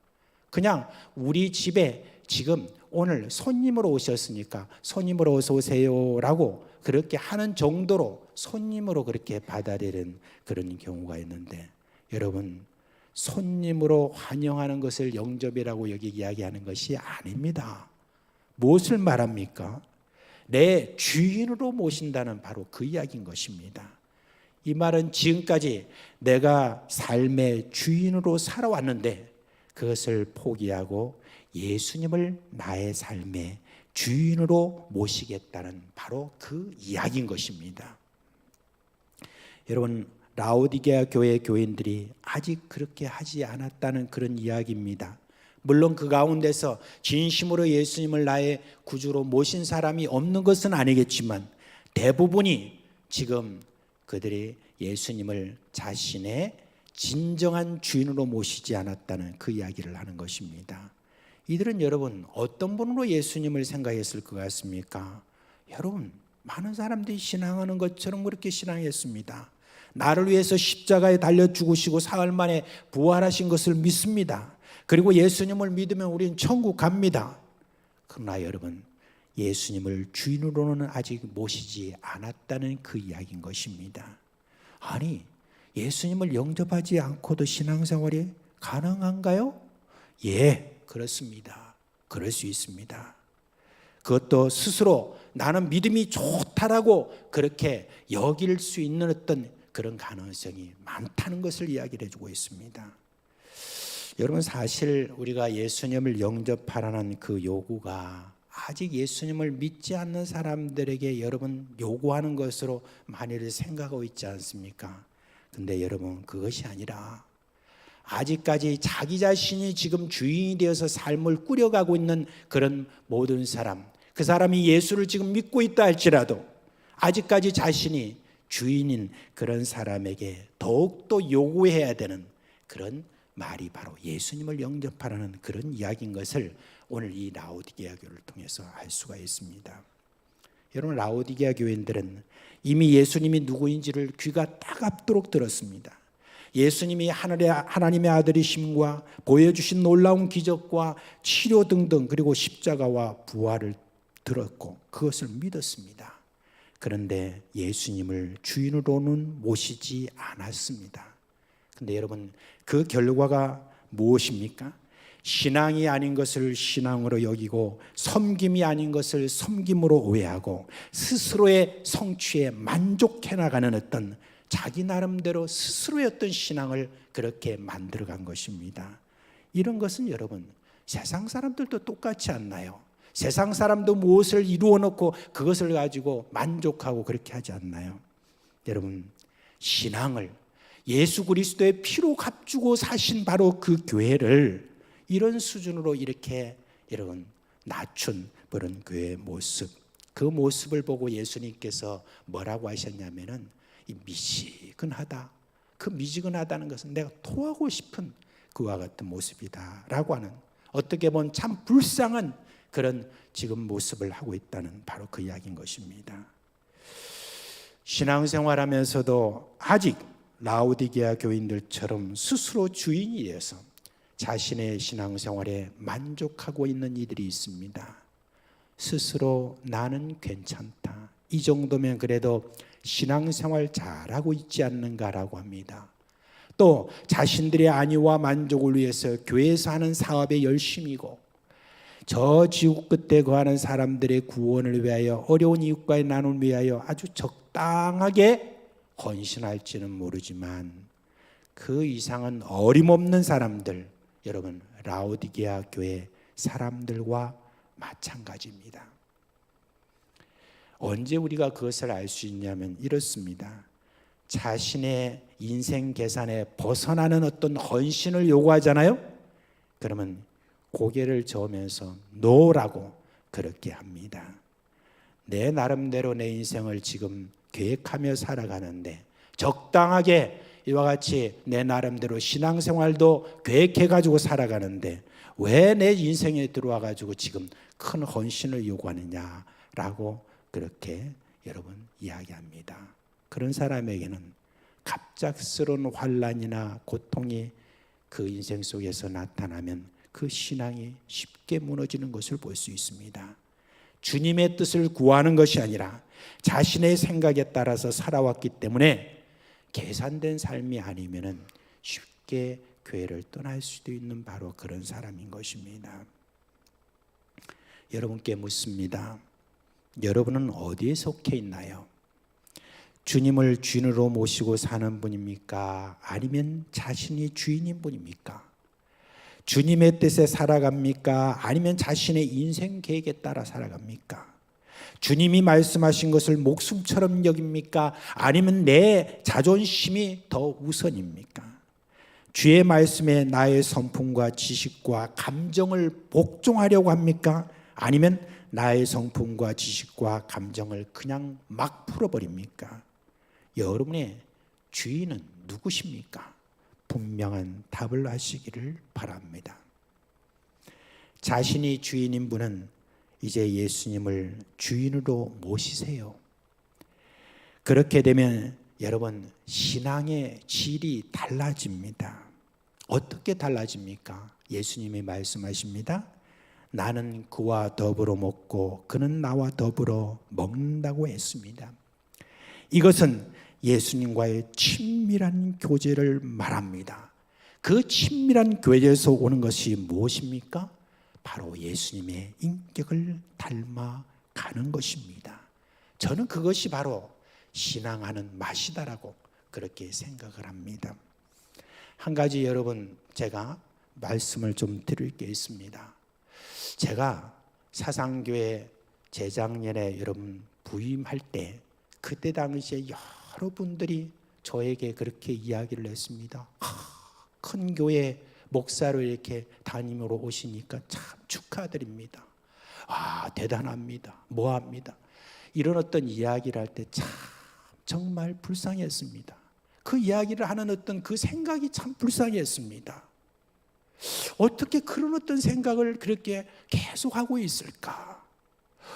그냥 우리 집에 지금 오늘 손님으로 오셨으니까 손님으로 어서 오세요라고 그렇게 하는 정도로 손님으로 그렇게 받아들이는 그런 경우가 있는데, 여러분, 손님으로 환영하는 것을 영접이라고 여기 이야기하는 것이 아닙니다. 무엇을 말합니까? 내 주인으로 모신다는 바로 그 이야기인 것입니다. 이 말은 지금까지 내가 삶의 주인으로 살아왔는데 그것을 포기하고 예수님을 나의 삶의 주인으로 모시겠다는 바로 그 이야기인 것입니다. 여러분, 라오디게아 교회 교인들이 아직 그렇게 하지 않았다는 그런 이야기입니다. 물론 그 가운데서 진심으로 예수님을 나의 구주로 모신 사람이 없는 것은 아니겠지만 대부분이 지금 그들이 예수님을 자신의 진정한 주인으로 모시지 않았다는 그 이야기를 하는 것입니다. 이들은 여러분 어떤 분으로 예수님을 생각했을 것 같습니까? 여러분, 많은 사람들이 신앙하는 것처럼 그렇게 신앙했습니다. 나를 위해서 십자가에 달려 죽으시고 사흘 만에 부활하신 것을 믿습니다. 그리고 예수님을 믿으면 우리는 천국 갑니다. 그러나 여러분, 예수님을 주인으로는 아직 모시지 않았다는 그 이야기인 것입니다. 아니, 예수님을 영접하지 않고도 신앙생활이 가능한가요? 예, 그렇습니다. 그럴 수 있습니다. 그것도 스스로 나는 믿음이 좋다라고 그렇게 여길 수 있는 어떤 그런 가능성이 많다는 것을 이야기를 해주고 있습니다. 여러분, 사실 우리가 예수님을 영접하라는 그 요구가 아직 예수님을 믿지 않는 사람들에게 여러분 요구하는 것으로 많이들 생각하고 있지 않습니까? 근데 여러분, 그것이 아니라 아직까지 자기 자신이 지금 주인이 되어서 삶을 꾸려가고 있는 그런 모든 사람, 그 사람이 예수를 지금 믿고 있다 할지라도 아직까지 자신이 주인인 그런 사람에게 더욱더 요구해야 되는 그런 말이 바로 예수님을 영접하라는 그런 이야기인 것을 오늘 이 라오디게아 교회를 통해서 알 수가 있습니다. 여러분, 라오디게아 교인들은 이미 예수님이 누구인지를 귀가 딱 앞도록 들었습니다. 예수님이 하나님의 아들이심과 보여주신 놀라운 기적과 치료 등등, 그리고 십자가와 부활을 들었고 그것을 믿었습니다. 그런데 예수님을 주인으로는 모시지 않았습니다. 근데 여러분, 그 결과가 무엇입니까? 신앙이 아닌 것을 신앙으로 여기고 섬김이 아닌 것을 섬김으로 오해하고 스스로의 성취에 만족해 나가는 어떤 자기 나름대로 스스로의 어떤 신앙을 그렇게 만들어간 것입니다. 이런 것은 여러분, 세상 사람들도 똑같지 않나요? 세상 사람도 무엇을 이루어 놓고 그것을 가지고 만족하고 그렇게 하지 않나요? 여러분, 신앙을 예수 그리스도의 피로 값주고 사신 바로 그 교회를 이런 수준으로 이렇게 여러분 낮춘 그런 교회의 모습, 그 모습을 보고 예수님께서 뭐라고 하셨냐면은 이 미지근하다, 그 미지근하다는 것은 내가 토하고 싶은 그와 같은 모습이다라고 하는, 어떻게 보면 참 불쌍한 그런 지금 모습을 하고 있다는 바로 그 이야기인 것입니다. 신앙생활하면서도 아직 라오디게아 교인들처럼 스스로 주인이 되어서 자신의 신앙생활에 만족하고 있는 이들이 있습니다. 스스로 나는 괜찮다, 이 정도면 그래도 신앙생활 잘하고 있지 않는가라고 합니다. 또 자신들의 안위와 만족을 위해서 교회에서 하는 사업에 열심이고 저 지구 끝에 거하는 사람들의 구원을 위하여, 어려운 이웃과의 나눔을 위하여 아주 적당하게 헌신할지는 모르지만 그 이상은 어림없는 사람들, 여러분 라오디게아 교회 사람들과 마찬가지입니다. 언제 우리가 그것을 알 수 있냐면 이렇습니다. 자신의 인생 계산에 벗어나는 어떤 헌신을 요구하잖아요. 그러면 고개를 저으면서 노라고 그렇게 합니다. 내 나름대로 내 인생을 지금 계획하며 살아가는데 적당하게 이와 같이 내 나름대로 신앙생활도 계획해가지고 살아가는데 왜 내 인생에 들어와가지고 지금 큰 헌신을 요구하느냐라고 그렇게 여러분 이야기합니다. 그런 사람에게는 갑작스러운 환난이나 고통이 그 인생 속에서 나타나면 그 신앙이 쉽게 무너지는 것을 볼 수 있습니다. 주님의 뜻을 구하는 것이 아니라 자신의 생각에 따라서 살아왔기 때문에 계산된 삶이 아니면은 쉽게 교회를 떠날 수도 있는 바로 그런 사람인 것입니다. 여러분께 묻습니다. 여러분은 어디에 속해 있나요? 주님을 주인으로 모시고 사는 분입니까? 아니면 자신이 주인인 분입니까? 주님의 뜻에 살아갑니까? 아니면 자신의 인생 계획에 따라 살아갑니까? 주님이 말씀하신 것을 목숨처럼 여깁니까? 아니면 내 자존심이 더 우선입니까? 주의 말씀에 나의 성품과 지식과 감정을 복종하려고 합니까? 아니면 나의 성품과 지식과 감정을 그냥 막 풀어버립니까? 여러분의 주인은 누구십니까? 분명한 답을 하시기를 바랍니다. 자신이 주인인 분은 이제 예수님을 주인으로 모시세요. 그렇게 되면 여러분 신앙의 질이 달라집니다. 어떻게 달라집니까? 예수님이 말씀하십니다. 나는 그와 더불어 먹고 그는 나와 더불어 먹는다고 했습니다. 이것은 예수님과의 친밀한 교제를 말합니다. 그 친밀한 교제에서 오는 것이 무엇입니까? 바로 예수님의 인격을 닮아가는 것입니다. 저는 그것이 바로 신앙하는 맛이다라고 그렇게 생각을 합니다. 한 가지 여러분 제가 말씀을 좀 드릴 게 있습니다. 제가 사상교회 재작년에 여러분 부임할 때 그때 당시에 여러분들이 저에게 그렇게 이야기를 했습니다. 큰 교회 목사로 이렇게 담임으로 오시니까 참 축하드립니다. 대단합니다. 뭐합니다. 이런 어떤 이야기를 할 때 참 정말 불쌍했습니다. 그 이야기를 하는 어떤 그 생각이 참 불쌍했습니다. 어떻게 그런 어떤 생각을 그렇게 계속하고 있을까?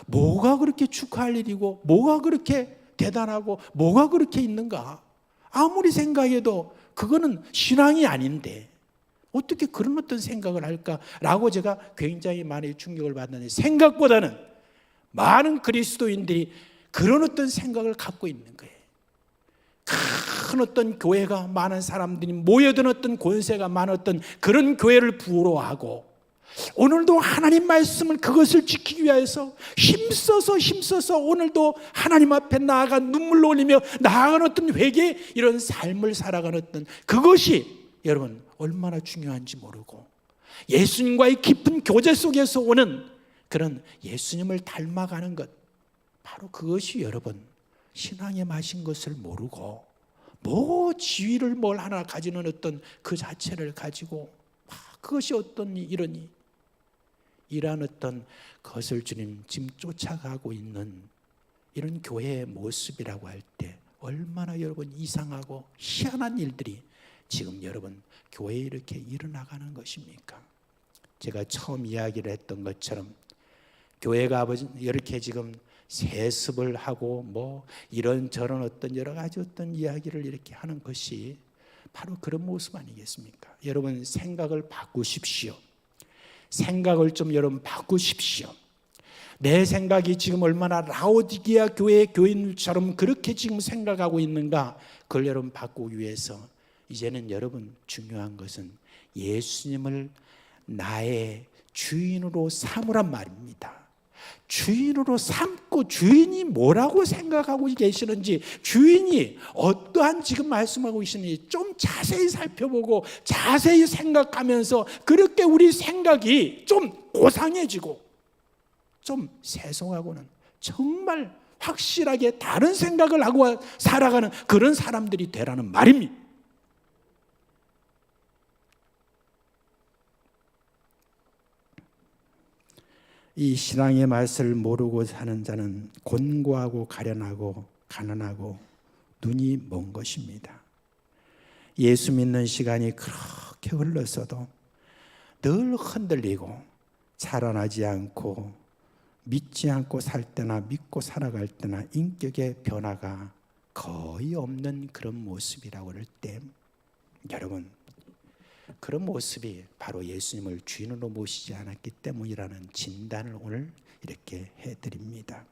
뭐가 그렇게 축하할 일이고 뭐가 그렇게 대단하고 뭐가 그렇게 있는가? 아무리 생각해도 그거는 신앙이 아닌데 어떻게 그런 어떤 생각을 할까라고 제가 굉장히 많이 충격을 받는데 생각보다는 많은 그리스도인들이 그런 어떤 생각을 갖고 있는 거예요. 큰 어떤 교회가 많은 사람들이 모여든 어떤 권세가 많은 어떤 그런 교회를 부러워하고 오늘도 하나님 말씀을 그것을 지키기 위해서 힘써서 오늘도 하나님 앞에 나아가 눈물로 흘리며 나아가는 어떤 회개 이런 삶을 살아가는 어떤 그것이 여러분 얼마나 중요한지 모르고 예수님과의 깊은 교제 속에서 오는 그런 예수님을 닮아가는 것 바로 그것이 여러분 신앙의 맛인 것을 모르고 뭐 지위를 뭘 하나 가지는 어떤 그 자체를 가지고 그것이 어떤 이러니 이러한 어떤 것을 주님 지금 쫓아가고 있는 이런 교회의 모습이라고 할 때 얼마나 여러분 이상하고 희한한 일들이 지금 여러분 교회에 이렇게 일어나가는 것입니까? 제가 처음 이야기를 했던 것처럼 교회가 이렇게 지금 세습을 하고 뭐 이런저런 어떤 여러 가지 어떤 이야기를 이렇게 하는 것이 바로 그런 모습 아니겠습니까? 여러분 생각을 바꾸십시오. 생각을 좀 여러분 바꾸십시오. 내 생각이 지금 얼마나 라오디게아 교회의 교인들처럼 그렇게 지금 생각하고 있는가 그걸 여러분 바꾸기 위해서 이제는 여러분 중요한 것은 예수님을 나의 주인으로 삼으란 말입니다. 주인으로 삼고 주인이 뭐라고 생각하고 계시는지 주인이 어떠한 지금 말씀하고 계시는지 좀 자세히 살펴보고 자세히 생각하면서 그렇게 우리 생각이 좀 고상해지고 좀 세속하고는 정말 확실하게 다른 생각을 하고 살아가는 그런 사람들이 되라는 말입니다. 이 신앙의 맛을 모르고 사는 자는 곤고하고 가련하고 가난하고 눈이 먼 것입니다. 예수 믿는 시간이 그렇게 흘렀어도 늘 흔들리고 자라나지 않고 믿지 않고 살 때나 믿고 살아갈 때나 인격의 변화가 거의 없는 그런 모습이라고 할 때 여러분 그런 모습이 바로 예수님을 주인으로 모시지 않았기 때문이라는 진단을 오늘 이렇게 해드립니다.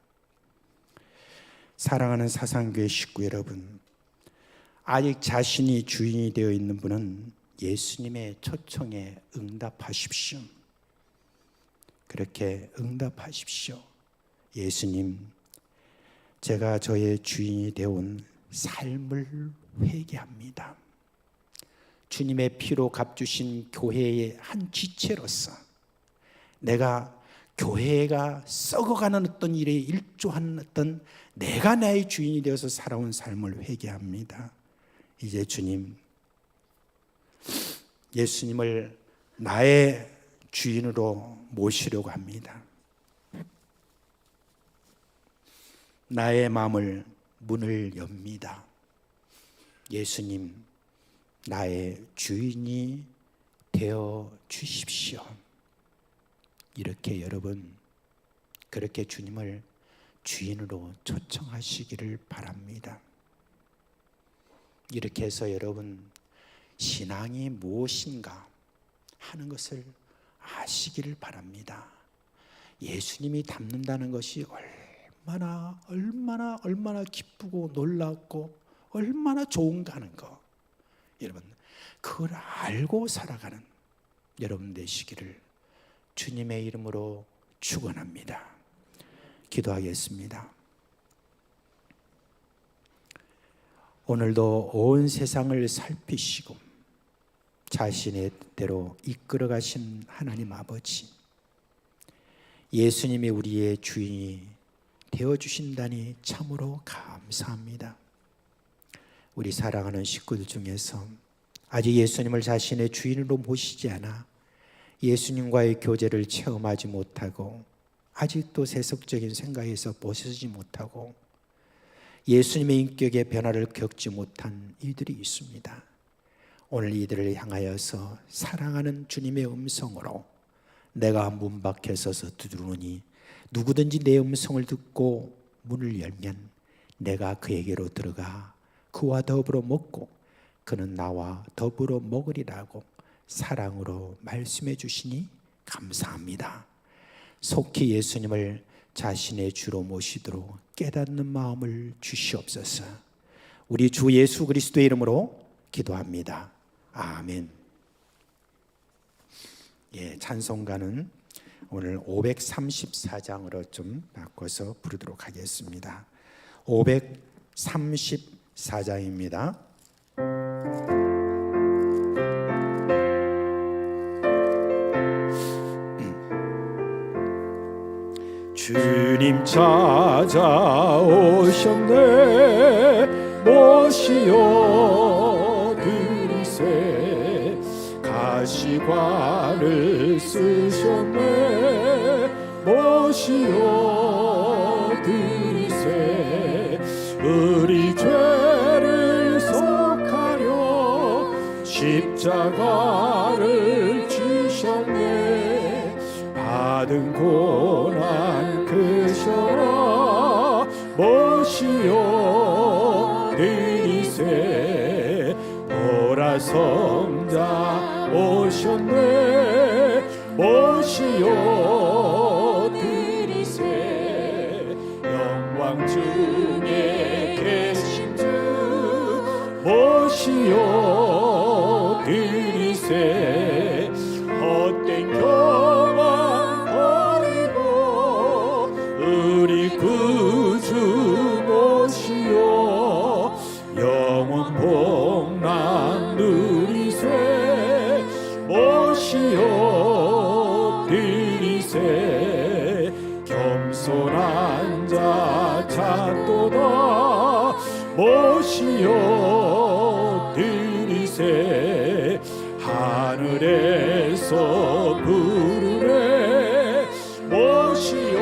사랑하는 사상교회 식구 여러분, 아직 자신이 주인이 되어 있는 분은 예수님의 초청에 응답하십시오. 그렇게 응답하십시오. 예수님, 제가 저의 주인이 되어온 삶을 회개합니다. 주님의 피로 값주신 교회의 한 지체로서 내가 교회가 썩어가는 어떤 일에 일조하는 어떤 내가 나의 주인이 되어서 살아온 삶을 회개합니다. 이제 주님, 예수님을 나의 주인으로 모시려고 합니다. 나의 마음을 문을 엽니다. 예수님, 나의 주인이 되어 주십시오. 이렇게 여러분, 그렇게 주님을 주인으로 초청하시기를 바랍니다. 이렇게 해서 여러분, 신앙이 무엇인가 하는 것을 아시기를 바랍니다. 예수님이 닮는다는 것이 얼마나 기쁘고 놀랍고 얼마나 좋은가 하는 거, 여러분 그걸 알고 살아가는 여러분 되시기를 주님의 이름으로 축원합니다. 기도하겠습니다. 오늘도 온 세상을 살피시고 자신의 뜻대로 이끌어 가신 하나님 아버지, 예수님이 우리의 주인이 되어주신다니 참으로 감사합니다. 우리 사랑하는 식구들 중에서 아직 예수님을 자신의 주인으로 모시지 않아 예수님과의 교제를 체험하지 못하고 아직도 세속적인 생각에서 벗어지지 못하고 예수님의 인격의 변화를 겪지 못한 이들이 있습니다. 오늘 이들을 향하여서 사랑하는 주님의 음성으로 내가 문 밖에 서서 두드리니 누구든지 내 음성을 듣고 문을 열면 내가 그에게로 들어가 그와 더불어 먹고 그는 나와 더불어 먹으리라고 사랑으로 말씀해 주시니 감사합니다. 속히 예수님을 자신의 주로 모시도록 깨닫는 마음을 주시옵소서. 우리 주 예수 그리스도의 이름으로 기도합니다. 아멘. 예, 찬송가는 오늘 534장으로 좀 바꿔서 부르도록 하겠습니다. 534장입니다. 주님 찾아오셨네, 모시어 드리세. 가시관을 쓰셨네, 모시어 드리세. 우리 죄를 속하려 십자가를 지셨네. 받은 고난 크셔라, 모시어 드리세. 보라 성자 오셨네, 모시어 드리세. 영광 중에 계신 주 모시어 드리세. 헛된 교만 버리고 우리 구주 모시어 영원 복락 누리세. 모시어 드리세. 겸손한 자 찾도다, 모시어 드리세. 하늘에서 부르네, 모시어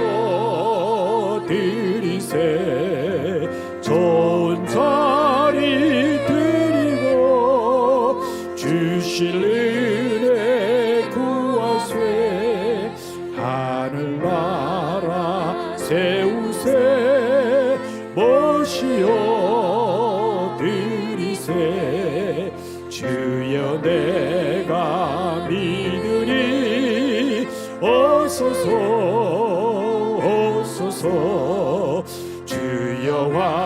드리세. 좋은 자리 드리고 주실 은혜 구하세. 하늘나라 세우세, 모시어 드리세. 주여 내가 믿으니 오소서 오소서. 주여 와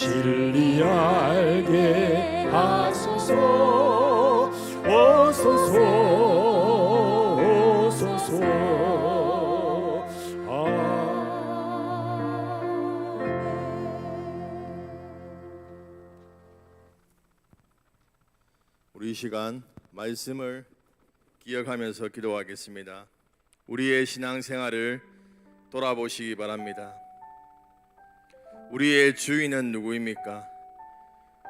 진리 알게 하소서. 오소서 오소서. 우리 이 시간 말씀을 기억하면서 기도하겠습니다. 우리의 신앙생활을 돌아보시기 바랍니다. 우리의 주인은 누구입니까?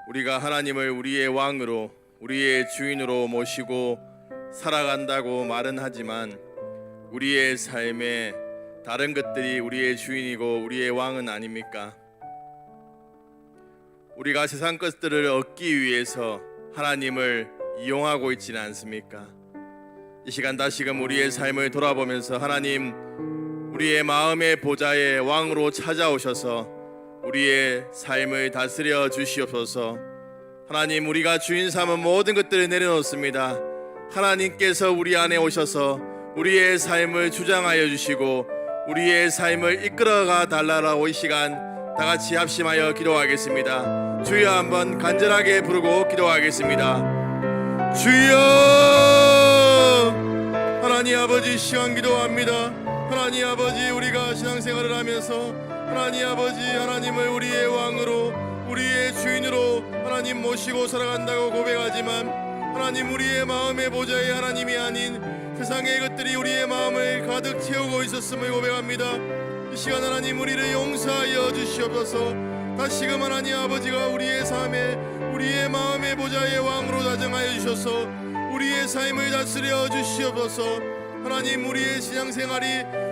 우리가 하나님을 우리의 왕으로, 우리의 주인으로 모시고 살아간다고 말은 하지만 우리의 삶에 다른 것들이 우리의 주인이고 우리의 왕은 아닙니까? 우리가 세상 것들을 얻기 위해서 하나님을 이용하고 있지는 않습니까? 이 시간 다시금 우리의 삶을 돌아보면서 하나님, 우리의 마음의 보좌의 왕으로 찾아오셔서 우리의 삶을 다스려 주시옵소서. 하나님, 우리가 주인 삼은 모든 것들을 내려놓습니다. 하나님께서 우리 안에 오셔서 우리의 삶을 주장하여 주시고 우리의 삶을 이끌어가 달라고 이 시간 다같이 합심하여 기도하겠습니다. 주여 한번 간절하게 부르고 기도하겠습니다. 주여! 하나님 아버지, 시간 기도합니다. 하나님 아버지, 우리가 신앙생활을 하면서 하나님 아버지, 하나님을 우리의 왕으로, 우리의 주인으로 하나님 모시고 살아간다고 고백하지만 하나님, 우리의 마음의 보좌에 하나님이 아닌 세상의 것들이 우리의 마음을 가득 채우고 있었음을 고백합니다. 이 시간 하나님, 우리를 용서하여 주시옵소서. 다시금 하나님 아버지가 우리의 삶에, 우리의 마음의 보좌의 왕으로 다정하여 주셔서 우리의 삶을 다스려 주시옵소서. 하나님, 우리의 신앙생활이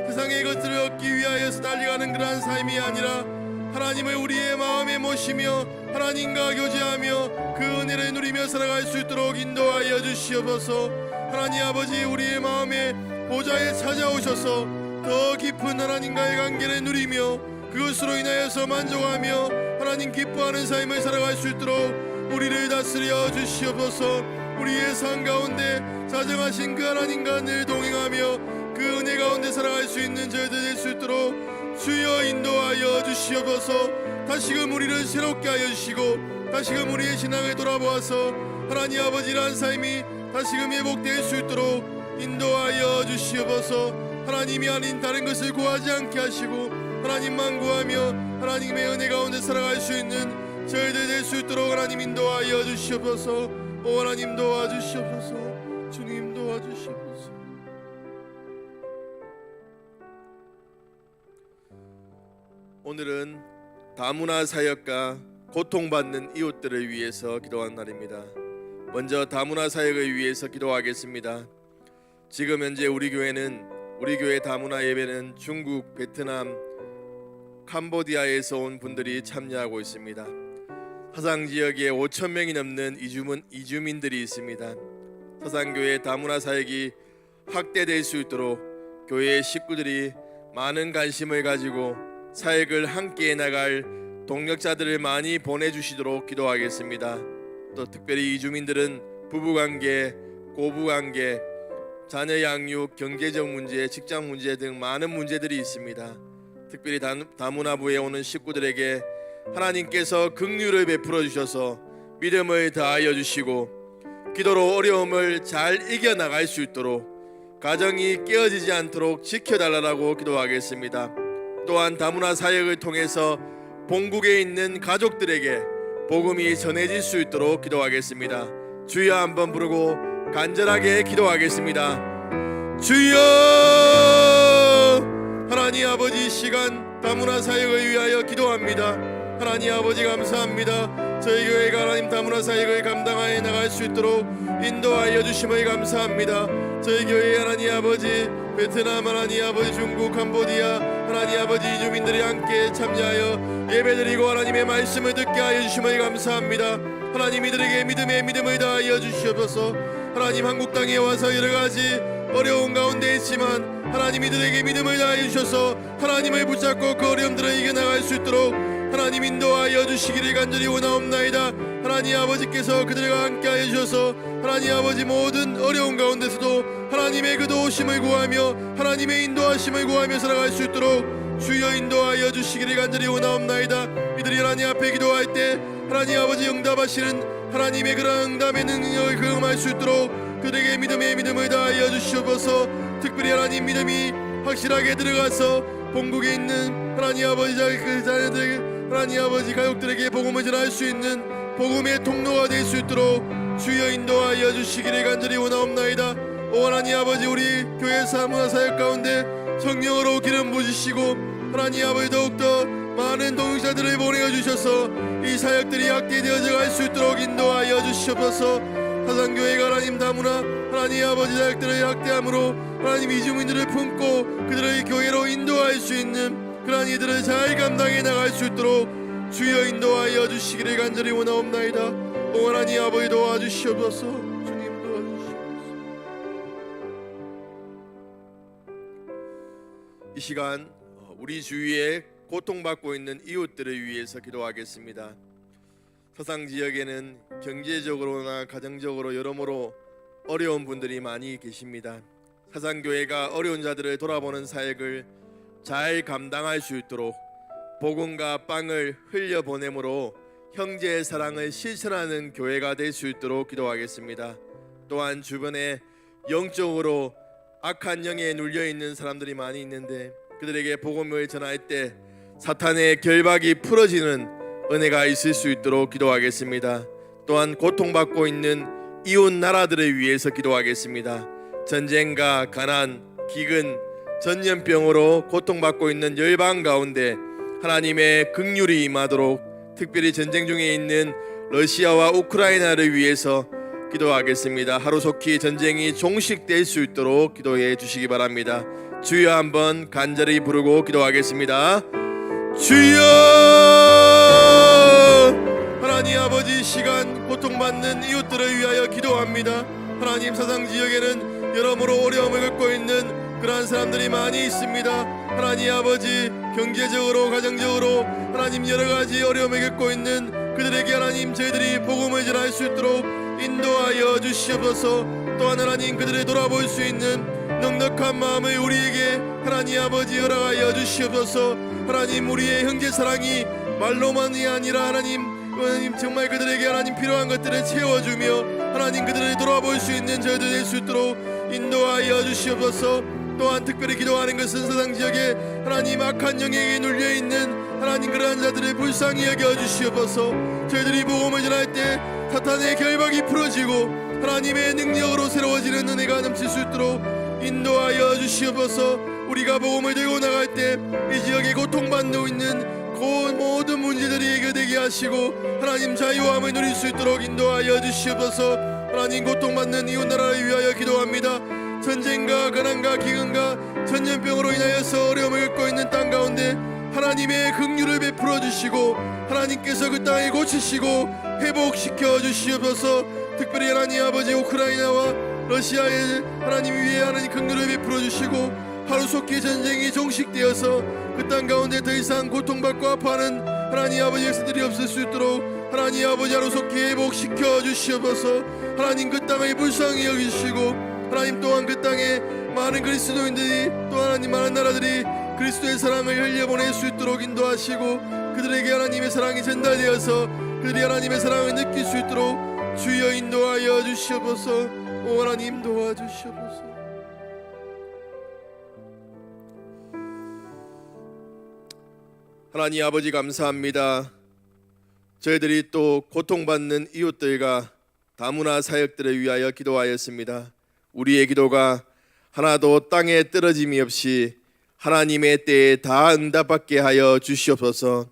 세상의 것들을 얻기 위하여서 달려가는 그러한 삶이 아니라 하나님을 우리의 마음에 모시며 하나님과 교제하며 그 은혜를 누리며 살아갈 수 있도록 인도하여 주시옵소서. 하나님 아버지, 우리의 마음에 보좌에 찾아오셔서 더 깊은 하나님과의 관계를 누리며 그것으로 인하여서 만족하며 하나님 기뻐하는 삶을 살아갈 수 있도록 우리를 다스려 주시옵소서. 우리의 삶 가운데 자정하신 그 하나님과 늘 동행하며 그 은혜 가운데 살아갈 수 있는 저희들 될 수 있도록 주여 인도하여 주시옵소서. 다시금 우리를 새롭게 하여 주시고 다시금 우리의 신앙을 돌아보아서 하나님 아버지란 삶이 다시금 회복될 수 있도록 인도하여 주시옵소서. 하나님이 아닌 다른 것을 구하지 않게 하시고 하나님만 구하며 하나님의 은혜 가운데 살아갈 수 있는 저희들 될 수 있도록 하나님 인도하여 주시옵소서. 오 하나님 도와주시옵소서. 주님 도와주시옵소서. 오늘은 다문화 사역과 고통받는 이웃들을 위해서 기도하는 날입니다. 먼저 다문화 사역을 위해서 기도하겠습니다. 지금 현재 우리 교회 다문화 예배는 중국, 베트남, 캄보디아에서 온 분들이 참여하고 있습니다. 사상 지역에 5천 명이 넘는 이주민들이 있습니다. 사상교회 다문화 사역이 확대될 수 있도록 교회 식구들이 많은 관심을 가지고 사역을 함께 나갈 동력자들을 많이 보내주시도록 기도하겠습니다. 또 특별히 이주민들은 부부관계, 고부관계, 자녀 양육, 경제적 문제, 직장 문제 등 많은 문제들이 있습니다. 특별히 다문화부에 오는 식구들에게 하나님께서 긍휼을 베풀어 주셔서 믿음을 다하여 주시고 기도로 어려움을 잘 이겨나갈 수 있도록 가정이 깨어지지 않도록 지켜달라고 기도하겠습니다. 또한 다문화 사역을 통해서 본국에 있는 가족들에게 복음이 전해질 수 있도록 기도하겠습니다. 주여 한번 부르고 간절하게 기도하겠습니다. 주여! 하나님 아버지, 시간 다문화 사역을 위하여 기도합니다. 하나님 아버지 감사합니다. 저희 교회가 하나님 다문화 사역을 감당하여 나갈 수 있도록 인도하여 주심을 감사합니다. 저희 교회 하나님 아버지, 베트남 하나님 아버지, 중국, 캄보디아 하나님 아버지 이주민들이 함께 참여하여 예배드리고 하나님의 말씀을 듣게 하여 주심을 감사합니다. 하나님 이들에게 믿음을 다하여 주시옵소서. 하나님 한국 땅에 와서 여러가지 어려운 가운데 있지만 하나님 이들에게 믿음을 다하여 주셔서 하나님을 붙잡고 그 어려움들을 이겨나갈 수 있도록 하나님 인도하여 주시기를 간절히 원하옵나이다. 하나님 아버지께서 그들과 함께하여 주셔서 하나님 아버지 모든 어려운 가운데서도 하나님의 그 도우심을 구하며 하나님의 인도하심을 구하며 살아갈 수 있도록 주여 인도하여 주시기를 간절히 원하옵나이다. 이들이 하나님 앞에 기도할 때 하나님 아버지 응답하시는 하나님의 그런 응답의 능력을 경험할 수 있도록 그들에게 믿음을 다하여 주시옵소서. 특별히 하나님 믿음이 확실하게 들어가서 본국에 있는 하나님 아버지 그 자녀들 하나님 아버지 가족들에게 복음을 전할 수 있는 복음의 통로가 될 수 있도록 주여 인도하여 주시기를 간절히 원하옵나이다. 오 하나님 아버지 우리 교회 사무와 사역 가운데 성령으로 기름 부으시고 하나님 아버지 더욱더 많은 동역자들을 보내어 주셔서 이 사역들이 확대되어져 갈 수 있도록 인도하여 주시옵소서. 사상교회가 하나님 다문화 하나님 아버지 사역들을 확대함으로 하나님 이주민들을 품고 그들의 교회로 인도할 수 있는 그러한 이들을 잘 감당해 나갈 수 있도록 주여 인도하여 주시기를 간절히 원하옵나이다. 오 하나님 아버지 도와주시옵소서. 주님 도와주시옵소서. 이 시간 우리 주위에 고통받고 있는 이웃들을 위해서 기도하겠습니다. 서상 지역에는 경제적으로나 가정적으로 여러모로 어려운 분들이 많이 계십니다. 사상교회가 어려운 자들을 돌아보는 사역을 잘 감당할 수 있도록 복음과 빵을 흘려보내므로 형제의 사랑을 실천하는 교회가 될 수 있도록 기도하겠습니다. 또한 주변에 영적으로 악한 영에 눌려있는 사람들이 많이 있는데 그들에게 복음을 전할 때 사탄의 결박이 풀어지는 은혜가 있을 수 있도록 기도하겠습니다. 또한 고통받고 있는 이웃 나라들을 위해서 기도하겠습니다. 전쟁과 가난, 기근, 전염병으로 고통받고 있는 열방 가운데 하나님의 긍휼이 임하도록 특별히 전쟁 중에 있는 러시아와 우크라이나를 위해서 기도하겠습니다. 하루속히 전쟁이 종식될 수 있도록 기도해 주시기 바랍니다. 주여 한번 간절히 부르고 기도하겠습니다. 주여! 하나님 아버지 시간 고통받는 이웃들을 위하여 기도합니다. 하나님 사상 지역에는 여러모로 어려움을 겪고 있는 그러한 사람들이 많이 있습니다. 하나님 아버지 경제적으로 가정적으로 하나님 여러가지 어려움을 겪고 있는 그들에게 하나님 저희들이 복음을 전할 수 있도록 인도하여 주시옵소서. 또한 하나님 그들을 돌아볼 수 있는 넉넉한 마음을 우리에게 하나님 아버지 허락하여 주시옵소서. 하나님 우리의 형제 사랑이 말로만이 아니라 하나님 정말 그들에게 하나님 필요한 것들을 채워주며 하나님 그들을 돌아볼 수 있는 저희들 될 수 있도록 인도하여 주시옵소서. 또한 특별히 기도하는 것은 세상 지역에 하나님 악한 영에게 눌려있는 하나님 그러한 자들을 불쌍히 여겨주시옵소서. 저희들이 복음을 전할 때 사탄의 결박이 풀어지고 하나님의 능력으로 새로워지는 은혜가 넘칠 수 있도록 인도하여 주시옵소서. 우리가 복음을 들고 나갈 때 이 지역에 고통받고 있는 그 모든 문제들이 해결되게 하시고 하나님 자유함을 누릴 수 있도록 인도하여 주시옵소서. 하나님 고통받는 이웃 나라를 위하여 기도합니다. 전쟁과 가난과 기근과 전염병으로 인하여서 어려움을 겪고 있는 땅 가운데 하나님의 긍휼을 베풀어 주시고 하나님께서 그 땅을 고치시고 회복시켜 주시옵소서. 특별히 하나님 아버지 우크라이나와 러시아의 하나님 위에 하나님 긍휼을 베풀어 주시고 하루속히 전쟁이 종식되어서 그 땅 가운데 더 이상 고통받고 아파하는 하나님 아버지 백성들이 없을 수 있도록 하나님 아버지 하루속히 회복시켜 주시옵소서. 하나님 그 땅을 불쌍히 여기시고 하나님 또한 그 땅에 많은 그리스도인들이 또 하나님 많은 나라들이 그리스도의 사랑을 흘려보낼 수 있도록 인도하시고 그들에게 하나님의 사랑이 전달되어서 그들이 하나님의 사랑을 느낄 수 있도록 주여 인도하여 주시옵소서. 오 하나님 도와주시옵소서. 하나님 아버지 감사합니다. 저희들이 또 고통받는 이웃들과 다문화 사역들을 위하여 기도하였습니다. 우리의 기도가 하나도 땅에 떨어짐이 없이 하나님의 때에 다 응답받게 하여 주시옵소서.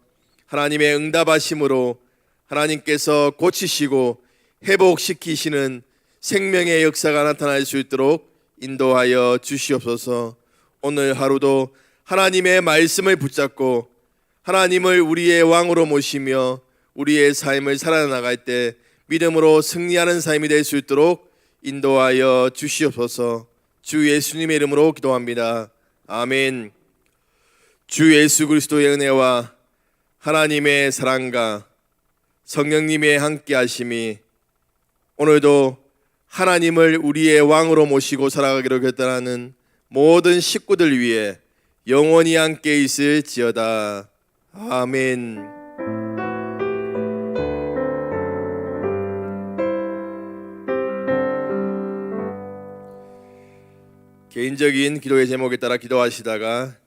하나님의 응답하심으로 하나님께서 고치시고 회복시키시는 생명의 역사가 나타날 수 있도록 인도하여 주시옵소서. 오늘 하루도 하나님의 말씀을 붙잡고 하나님을 우리의 왕으로 모시며 우리의 삶을 살아나갈 때 믿음으로 승리하는 삶이 될 수 있도록 인도하여 주시옵소서. 주 예수님의 이름으로 기도합니다. 아멘. 주 예수 그리스도의 은혜와 하나님의 사랑과 성령님의 함께하심이 오늘도 하나님을 우리의 왕으로 모시고 살아가기로 결단하는 모든 식구들 위해 영원히 함께 있을지어다. 아멘. 개인적인 기도의 제목에 따라 기도하시다가